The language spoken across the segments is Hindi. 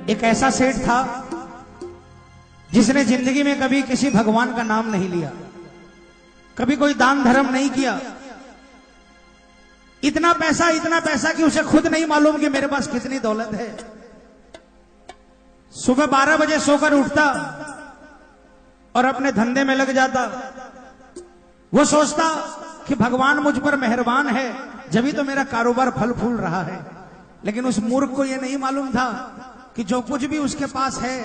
एक ऐसा सेठ था जिसने जिंदगी में कभी किसी भगवान का नाम नहीं लिया, कभी कोई दान धर्म नहीं किया। इतना पैसा कि उसे खुद नहीं मालूम कि मेरे पास कितनी दौलत है। सुबह 12 बजे सोकर उठता और अपने धंधे में लग जाता। वो सोचता कि भगवान मुझ पर मेहरबान है, जब तो मेरा कारोबार फल फूल रहा है। लेकिन उस मूर्ख को यह नहीं मालूम था कि जो कुछ भी उसके पास है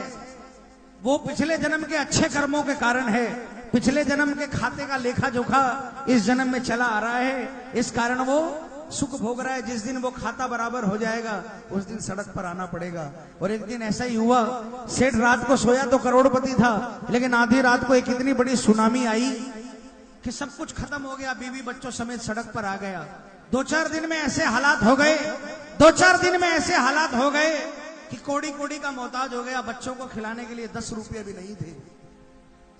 वो पिछले जन्म के अच्छे कर्मों के कारण है। पिछले जन्म के खाते का लेखा जोखा इस जन्म में चला आ रहा है, इस कारण वो सुख भोग रहा है। जिस दिन वो खाता बराबर हो जाएगा उस दिन सड़क पर आना पड़ेगा। और एक दिन ऐसा ही हुआ, सेठ रात को सोया तो करोड़पति था, लेकिन आधी रात को एक इतनी बड़ी सुनामी आई कि सब कुछ खत्म हो गया, बीवी बच्चों समेत सड़क पर आ गया। 2-4 दिन में ऐसे हालात हो गए, 2-4 दिन में ऐसे हालात हो गए कि कोड़ी कोड़ी का मोहताज हो गया। बच्चों को खिलाने के लिए 10 रुपये भी नहीं थे।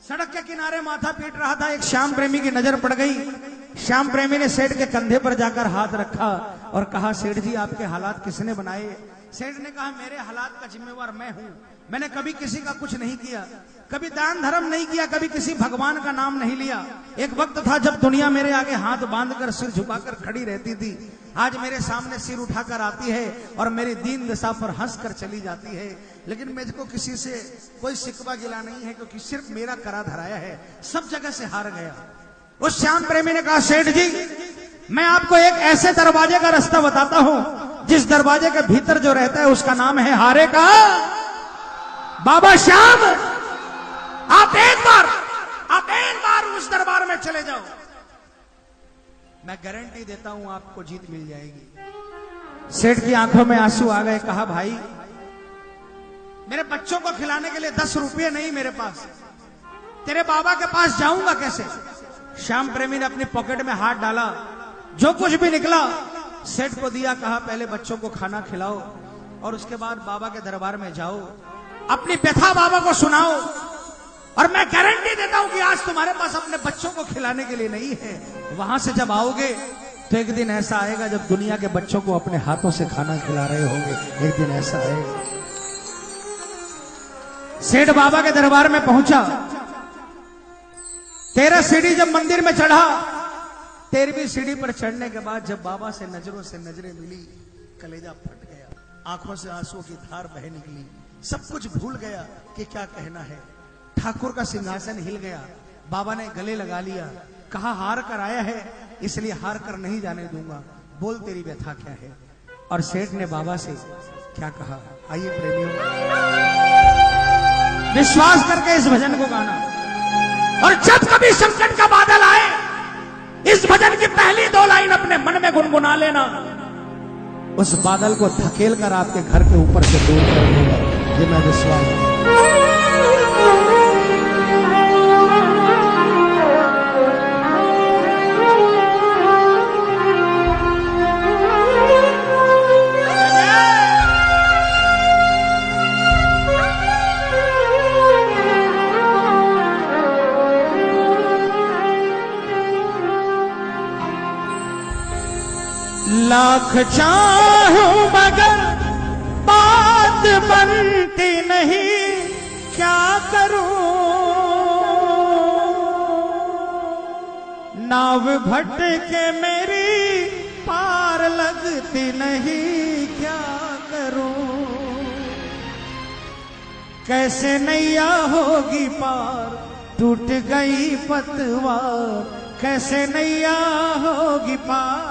सड़क के किनारे माथा पीट रहा था, एक श्याम प्रेमी की नजर पड़ गई। श्याम प्रेमी ने सेठ के कंधे पर जाकर हाथ रखा और कहा, सेठ जी आपके हालात किसने बनाए? सेठ ने कहा, मेरे हालात का जिम्मेवार मैं हूं। मैंने कभी किसी का कुछ नहीं किया, कभी दान धर्म नहीं किया, कभी किसी भगवान का नाम नहीं लिया। एक वक्त था जब दुनिया मेरे आगे हाथ बांधकर सिर झुकाकर खड़ी रहती थी। आज मेरे सामने सिर उठाकर आती है और मेरी दीन दशा पर हंसकर चली जाती है। लेकिन मुझको किसी से कोई शिकवा गिला नहीं है, क्योंकि सिर्फ मेरा करा धराया है, सब जगह से हार गया। उस श्याम प्रेमी ने कहा, सेठ जी मैं आपको एक ऐसे दरवाजे का रास्ता बताता हूं जिस दरवाजे के भीतर जो रहता है उसका नाम है हारे का बाबा श्याम। आप एक बार उस दरबार में चले जाओ, मैं गारंटी देता हूं आपको जीत मिल जाएगी। सेठ की आंखों में आंसू आ गए। कहा, भाई मेरे बच्चों को खिलाने के लिए 10 रुपये नहीं मेरे पास, तेरे बाबा के पास जाऊंगा कैसे? श्याम प्रेमी ने अपनी पॉकेट में हाथ डाला, जो कुछ भी निकला सेठ को दिया। कहा, पहले बच्चों को खाना खिलाओ और उसके बाद बाबा के दरबार में जाओ, अपनी व्यथा बाबा को सुनाओ, और मैं गारंटी देता हूं कि आज तुम्हारे पास अपने बच्चों को खिलाने के लिए नहीं है। वहां से जब आओगे तो एक दिन ऐसा आएगा जब दुनिया के बच्चों को अपने हाथों से खाना खिला रहे होंगे। एक दिन ऐसा आएगा। सेठ बाबा के दरबार में पहुंचा। 13 सीढ़ी जब मंदिर में चढ़ा, 13वीं सीढ़ी पर चढ़ने के बाद जब बाबा से नजरों से नजरें मिली, कलेजा फट गया, आंखों से आंसू की धार बह निकली। सब कुछ भूल गया कि क्या कहना है। ठाकुर का सिंहासन हिल गया। बाबा ने गले लगा लिया। कहा, हार कर आया है इसलिए हार कर नहीं जाने दूंगा, बोल तेरी व्यथा क्या है? और सेठ ने बाबा से क्या कहा, आइए प्रेमियों विश्वास करके इस भजन को गाना। और जब कभी संकट का बादल आए, इस भजन की पहली 2 लाइन अपने मन में गुनगुना लेना, उस बादल को धकेल कर आपके घर के ऊपर से दूर कर देगा। ये मैं विश्वास। लाख चाहूं मगर बात बनती नहीं, क्या करूं? नाव भटके मेरी पार लगती नहीं, क्या करूं? कैसे नैया होगी पार, टूट गई पतवार। कैसे नैया होगी पार,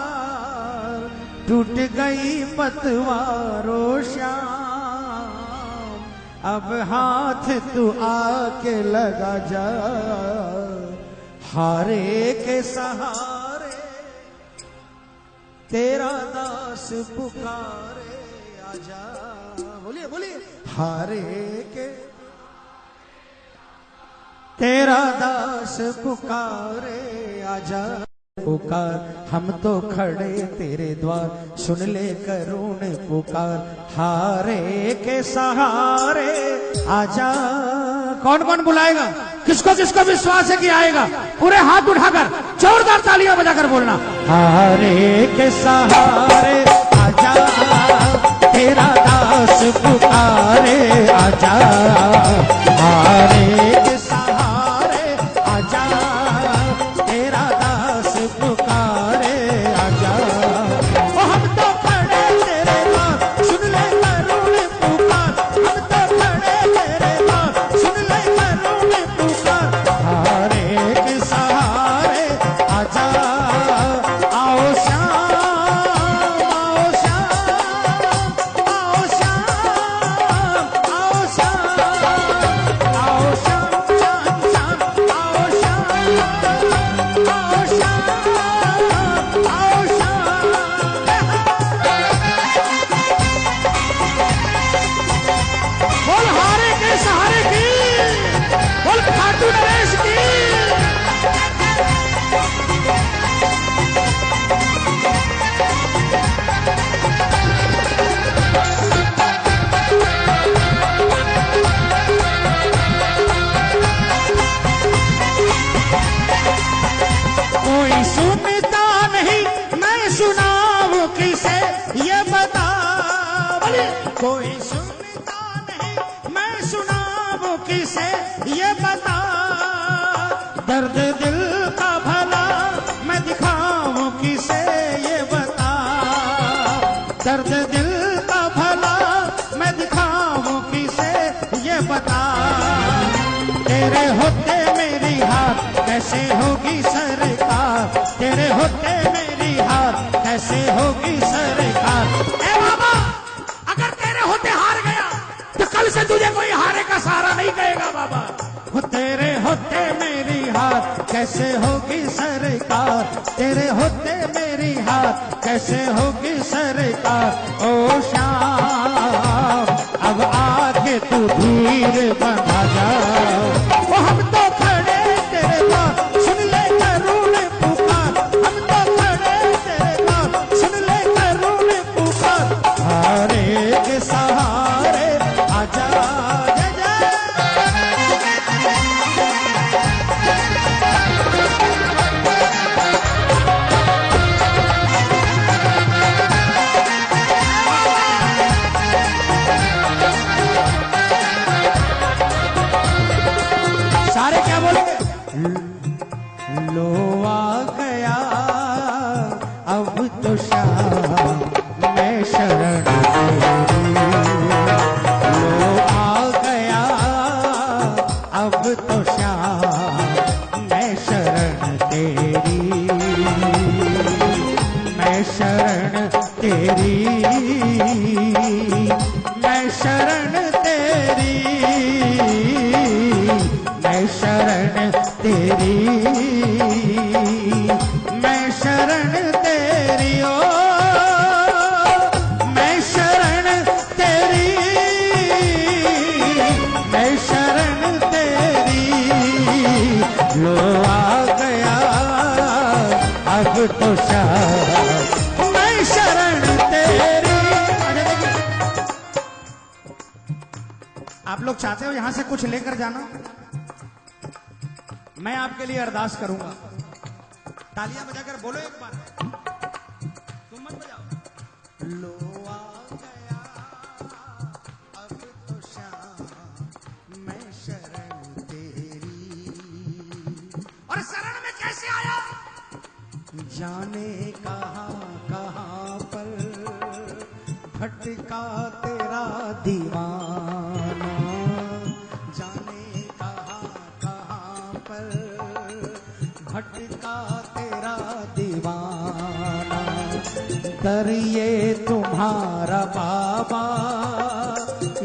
टूट गई पतवारो श्याम। अब हाथ तू आके लगा जा, हारे के सहारे तेरा दास पुकारे आजा। बोलिए बोलिए, हारे के तेरा दास पुकारे आजा। पुकार हम तो खड़े तेरे द्वार, सुन ले करुण पुकार। हारे के सहारे आजा। कौन कौन बुलाएगा? किसको किसको विश्वास है कि आएगा? पूरे हाथ उठाकर जोरदार तालियां बजाकर बोलना, हारे के सहारे आजा, तेरा दास पुकारे सुनता नहीं मैं सुनाऊं किसे ये बता। कोई सुनता नहीं मैं सुनाऊं किसे ये बता। दर्द दिल का भला मैं दिखाऊं किसे ये बता। दर्द दिल का भला मैं दिखाऊं किसे ये बता। तेरे होते मेरी हाथ कैसे होगी सरकार। तेरे होते मेरी हाथ कैसे होगी सरकार। ए बाबा, अगर तेरे होते हार गया तो कल से तुझे कोई हारे का सहारा नहीं कहेगा बाबा। वो तेरे होते मेरी हाथ कैसे होगी सरकार। तेरे होते मेरी हाथ कैसे होगी सरकार। ओ श्याम अब आके तू धीर बना जा। ओ हम तो खड़े तेरे पास सुन ले करुण पुकार। हम तो खड़े तेरे पास सुन ले करुण पुकार। हारे के सहारे आजा। जय जय सारे क्या बोलेंगे। लो आ गया अब तो श्याम मैं शरण तेरी। लो आ गया अब तो श्याम मैं शरण तेरी। मैं शरण तेरी। मैं शरण तेरी। मैं शरण तेरी। मैं शरण तेरी। ओ मैं शरण तेरी। मैं शरण तेरी। लो आ गया अब तो श्याम मैं शरण तेरी। आप लोग चाहते हो यहां से कुछ लेकर जाना? मैं आपके लिए अरदास करूंगा। तालियां बजाकर बोलो एक बार। तुम मत बजाओ। लो आ गया अब तो श्याम मैं शरण तेरी। और शरण में कैसे आया? जाने कहां पर भटका तेरा दीवाना। जाने भटका तेरा दीवाना। दर ये तुम्हारा बाबा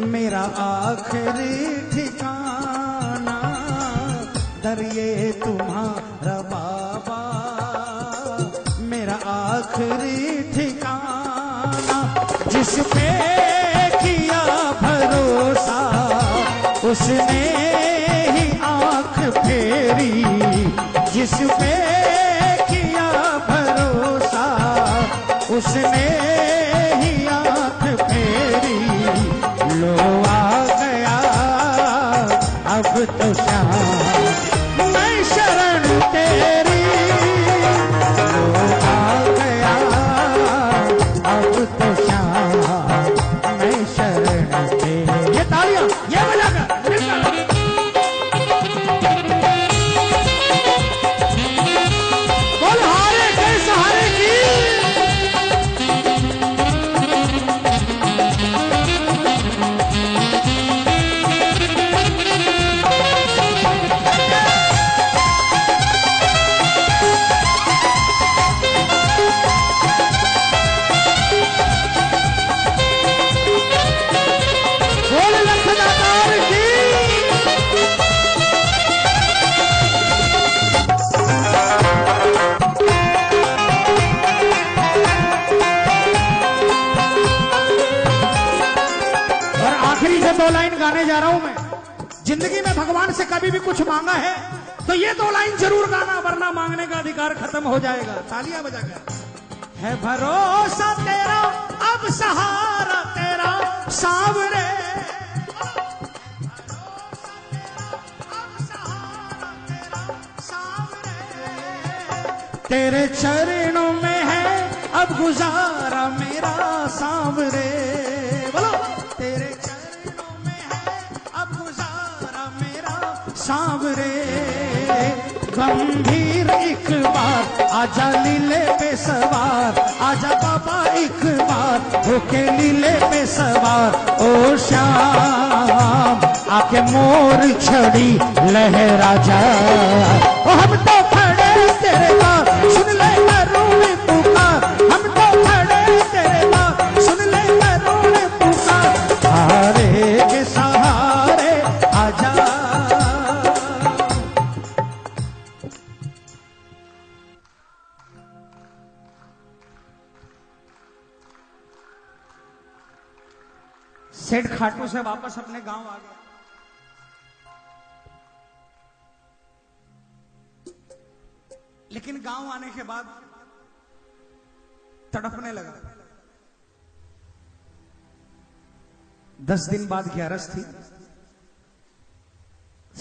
मेरा आखिरी ठिकाना। दर ये तुम्हारा बाबा मेरा आखिरी ठिकाना। जिस पे किया भरोसा उसने ही आंख फेरी। जिस पे किया भरोसा उसने ही आंख फेरी। लो आ गया अब तो श्याम मैं शरण तेरी। लो आ गया अब तो श्याम मैं शरण तेरी। ये तालियां ये बजाकर दो लाइन गाने जा रहा हूं मैं। जिंदगी में भगवान से कभी भी कुछ मांगा है तो ये दो लाइन जरूर गाना, वरना मांगने का अधिकार खत्म हो जाएगा। तालियां बजाकर। है भरोसा तेरा अब सहारा तेरा सांवरे। तेरे चरणों में है अब गुजारा मेरा सांवरे। बोलो तेरे चरणों में है अब गुजारा मेरा सांवरे। गंभीर एक बार आजा लीले पे सवार, आजा बाबा एक बार होके लीले पे सवार। ओ श्याम आके मोर छड़ी लहरा जा। ओ हम तो खड़े तेरे पास सुन ले करुण पुकार, हम तो खड़े तेरे पास सुन ले करुण पुकार। सहारे के सहारे आजा। सेठ खाटू से वापस अपने गांव आ गया। लेकिन गांव आने के बाद तड़पने लगा। 10 दिन बाद 11 थी।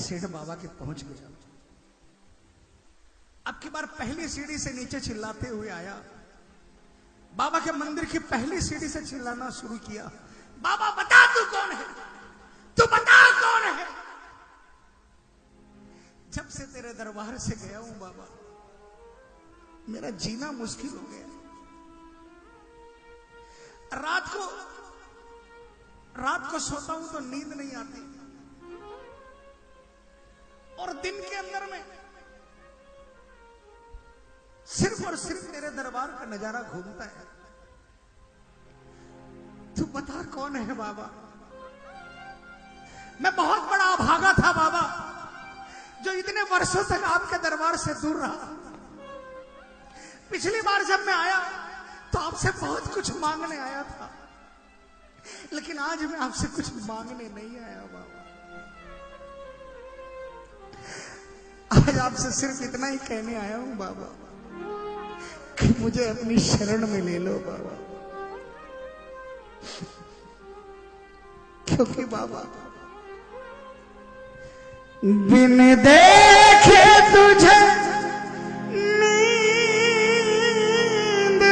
सेठ बाबा के पहुंच गया। अब की बार पहली सीढ़ी से नीचे चिल्लाते हुए आया। बाबा के मंदिर की पहली सीढ़ी से चिल्लाना शुरू किया। बाबा बता तू कौन है, तू बता कौन है। जब से तेरे दरबार से गया हूं बाबा, मेरा जीना मुश्किल हो गया। रात को सोता हूं तो नींद नहीं आती, और दिन के अंदर में सिर्फ और सिर्फ तेरे दरबार का नजारा घूमता है। तू बता कौन है बाबा। मैं बहुत बड़ा अभागा था बाबा, जो इतने वर्षों तक आपके दरबार से दूर रहा। पिछली बार जब मैं आया तो आपसे बहुत कुछ मांगने आया था, लेकिन आज मैं आपसे कुछ मांगने नहीं आया बाबा। आज आपसे सिर्फ इतना ही कहने आया हूं बाबा कि मुझे अपनी शरण में ले लो बाबा। क्योंकि बाबा बिन देखे तुझे नींद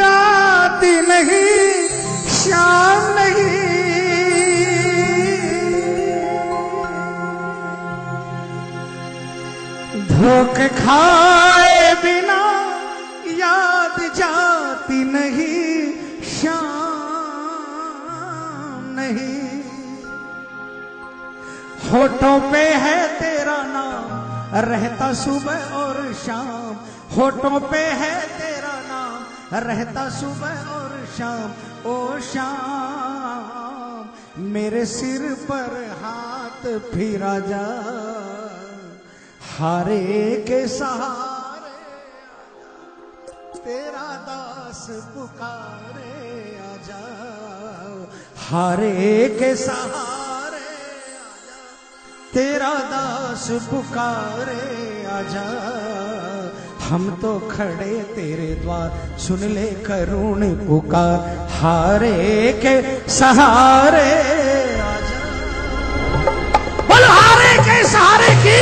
आती नहीं, शाम नहीं। धोखे खाए बिना याद जाती नहीं, शाम नहीं। होठों पे है तेरा नाम रहता सुबह और शाम, होठों पे है तेरा नाम रहता सुबह और शाम। ओ शाम मेरे सिर पर हाथ फिरा जा, हारे के सहारे तेरा दास पुकारे आजा। हारे के सहारे तेरा दास पुकारे आजा। हम तो खड़े तेरे द्वार सुन ले करुण पुकार। हारे के सहारे आजा। बोल हारे के सहारे की